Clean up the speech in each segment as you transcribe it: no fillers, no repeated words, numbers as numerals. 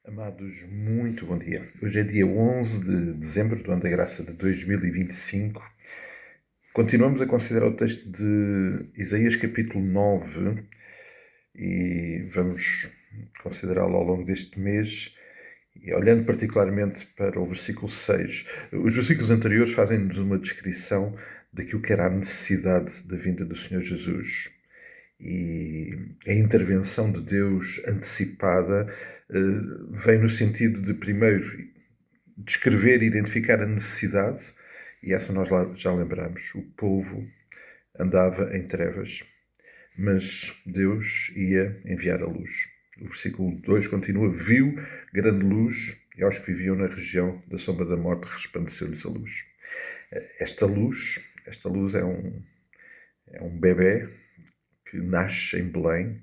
Amados, muito bom dia. Hoje é dia 11 de dezembro do ano da graça de 2025. Continuamos a considerar o texto de Isaías capítulo 9 e vamos considerá-lo ao longo deste mês, e olhando particularmente para o versículo 6. Os versículos anteriores fazem-nos uma descrição daquilo que era a necessidade da vinda do Senhor Jesus. E a intervenção de Deus antecipada vem no sentido de, primeiro, descrever e identificar a necessidade, e essa nós já lembramos. O povo andava em trevas, mas Deus ia enviar a luz. O versículo 2 continua: viu grande luz, e aos que viviam na região da sombra da morte resplandeceu-lhes a luz. Esta luz é um bebé que nasce em Belém,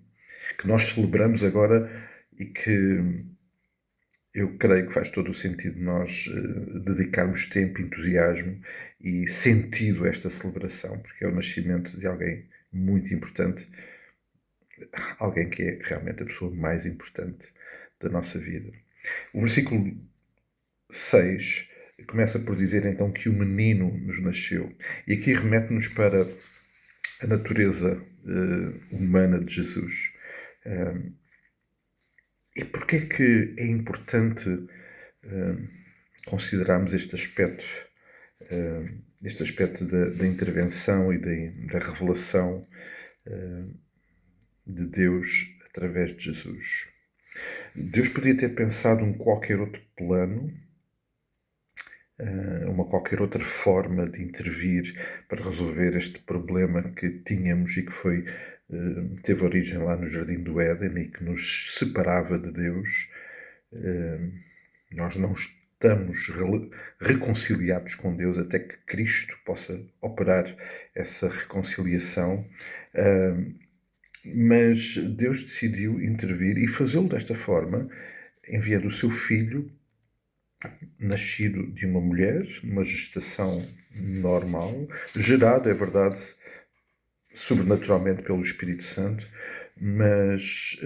que nós celebramos agora e que eu creio que faz todo o sentido nós dedicarmos tempo, entusiasmo e sentido a esta celebração, porque é o nascimento de alguém muito importante, alguém que é realmente a pessoa mais importante da nossa vida. O versículo 6 começa por dizer então que o menino nos nasceu, e aqui remete-nos para a natureza humana de Jesus. E porquê é que é importante considerarmos este aspecto da intervenção e da revelação de Deus através de Jesus? Deus podia ter pensado em qualquer outro plano, uma qualquer outra forma de intervir para resolver este problema que tínhamos e que teve origem lá no Jardim do Éden e que nos separava de Deus. Nós não estamos reconciliados com Deus até que Cristo possa operar essa reconciliação. Mas Deus decidiu intervir e fazê-lo desta forma, enviando o seu Filho, nascido de uma mulher, numa gestação normal, gerado, é verdade, sobrenaturalmente pelo Espírito Santo, mas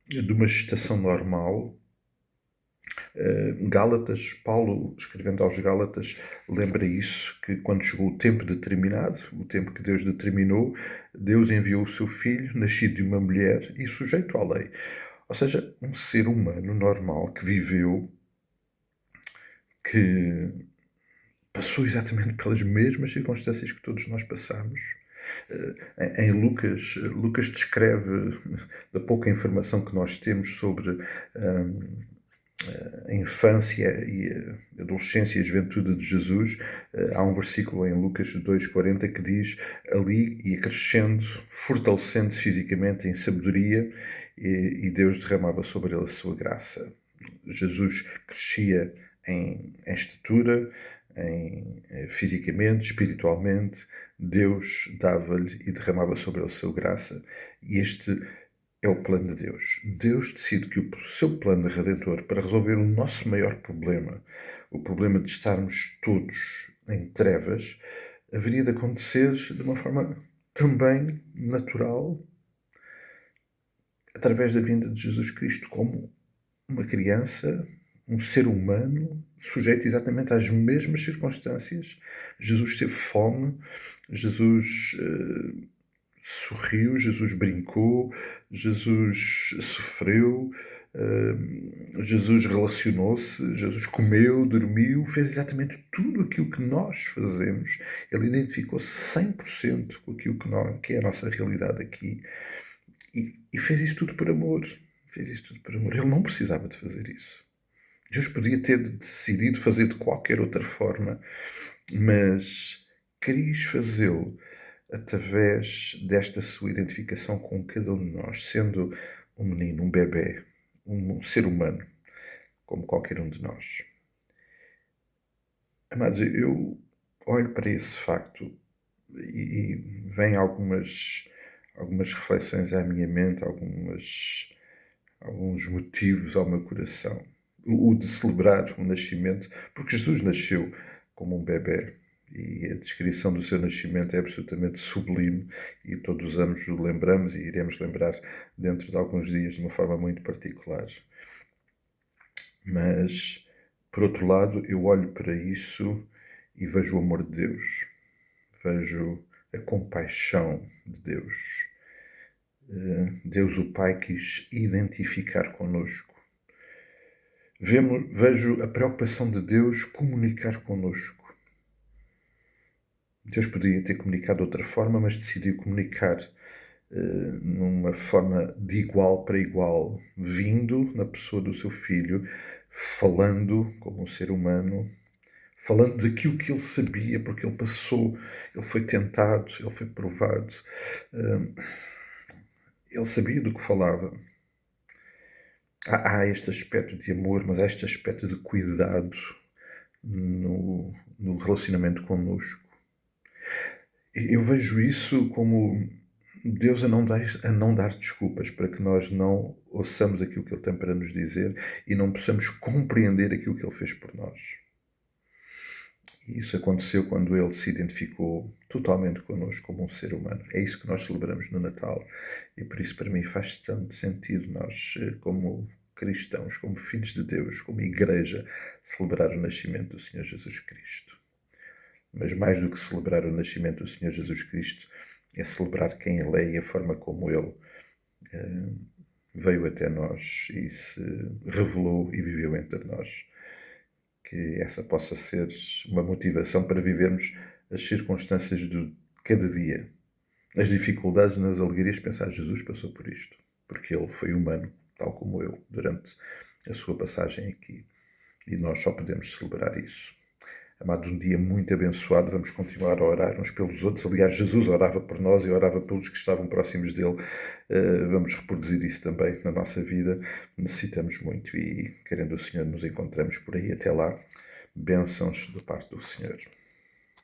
de uma gestação normal. Gálatas, Paulo, escrevendo aos Gálatas, lembra isso, que quando chegou o tempo determinado, o tempo que Deus determinou, Deus enviou o seu Filho, nascido de uma mulher e sujeito à lei. Ou seja, um ser humano normal que viveu, que passou exatamente pelas mesmas circunstâncias que todos nós passamos. Em Lucas descreve, da pouca informação que nós temos sobre a infância e a adolescência e a juventude de Jesus, há um versículo em Lucas 2,40 que diz: ali ia crescendo, fortalecendo-se fisicamente em sabedoria, e Deus derramava sobre ele a sua graça. Jesus crescia em estatura, fisicamente, espiritualmente. Deus dava-lhe e derramava sobre ele a sua graça. E este é o plano de Deus. Deus decide que o seu plano redentor, para resolver o nosso maior problema, o problema de estarmos todos em trevas, haveria de acontecer de uma forma também natural, através da vinda de Jesus Cristo, como uma criança, um ser humano, sujeito exatamente às mesmas circunstâncias. Jesus teve fome, Jesus sorriu, Jesus brincou, Jesus sofreu, Jesus relacionou-se, Jesus comeu, dormiu, fez exatamente tudo aquilo que nós fazemos. Ele identificou-se 100% com aquilo que é a nossa realidade aqui. E fez isso tudo por amor. Fez isso tudo por amor. Ele não precisava de fazer isso. Deus podia ter decidido fazer de qualquer outra forma, mas quis fazê-lo através desta sua identificação com cada um de nós, sendo um menino, um bebê, um ser humano, como qualquer um de nós. Amados, eu olho para esse facto e vêm algumas reflexões à minha mente, alguns motivos ao meu coração. O de celebrar o nascimento, porque Jesus nasceu como um bebê e a descrição do seu nascimento é absolutamente sublime e todos os anos o lembramos e iremos lembrar dentro de alguns dias de uma forma muito particular. Mas, por outro lado, eu olho para isso e vejo o amor de Deus, vejo a compaixão de Deus. Deus o Pai quis identificar connosco. Vejo a preocupação de Deus comunicar connosco. Deus podia ter comunicado de outra forma, mas decidiu comunicar numa forma de igual para igual, vindo na pessoa do seu filho, falando como um ser humano, falando daquilo que ele sabia, porque ele passou, ele foi tentado, ele foi provado, ele sabia do que falava. Há este aspecto de amor, mas há este aspecto de cuidado no relacionamento connosco. Eu vejo isso como Deus a não dar desculpas para que nós não ouçamos aquilo que Ele tem para nos dizer e não possamos compreender aquilo que Ele fez por nós. E isso aconteceu quando Ele se identificou totalmente connosco como um ser humano. É isso que nós celebramos no Natal. E por isso, para mim, faz tanto sentido nós, como cristãos, como filhos de Deus, como igreja, celebrar o nascimento do Senhor Jesus Cristo. Mas mais do que celebrar o nascimento do Senhor Jesus Cristo, é celebrar quem Ele é e a forma como Ele veio até nós e se revelou e viveu entre nós. Que essa possa ser uma motivação para vivermos as circunstâncias de cada dia. Nas dificuldades, nas alegrias, pensar, Jesus passou por isto, porque Ele foi humano, tal como eu, durante a sua passagem aqui. E nós só podemos celebrar isso. Amados, um dia muito abençoado, vamos continuar a orar uns pelos outros. Aliás, Jesus orava por nós e orava pelos que estavam próximos dele. Vamos reproduzir isso também na nossa vida. Necessitamos muito e, querendo o Senhor, nos encontramos por aí. Até lá, bênçãos da parte do Senhor.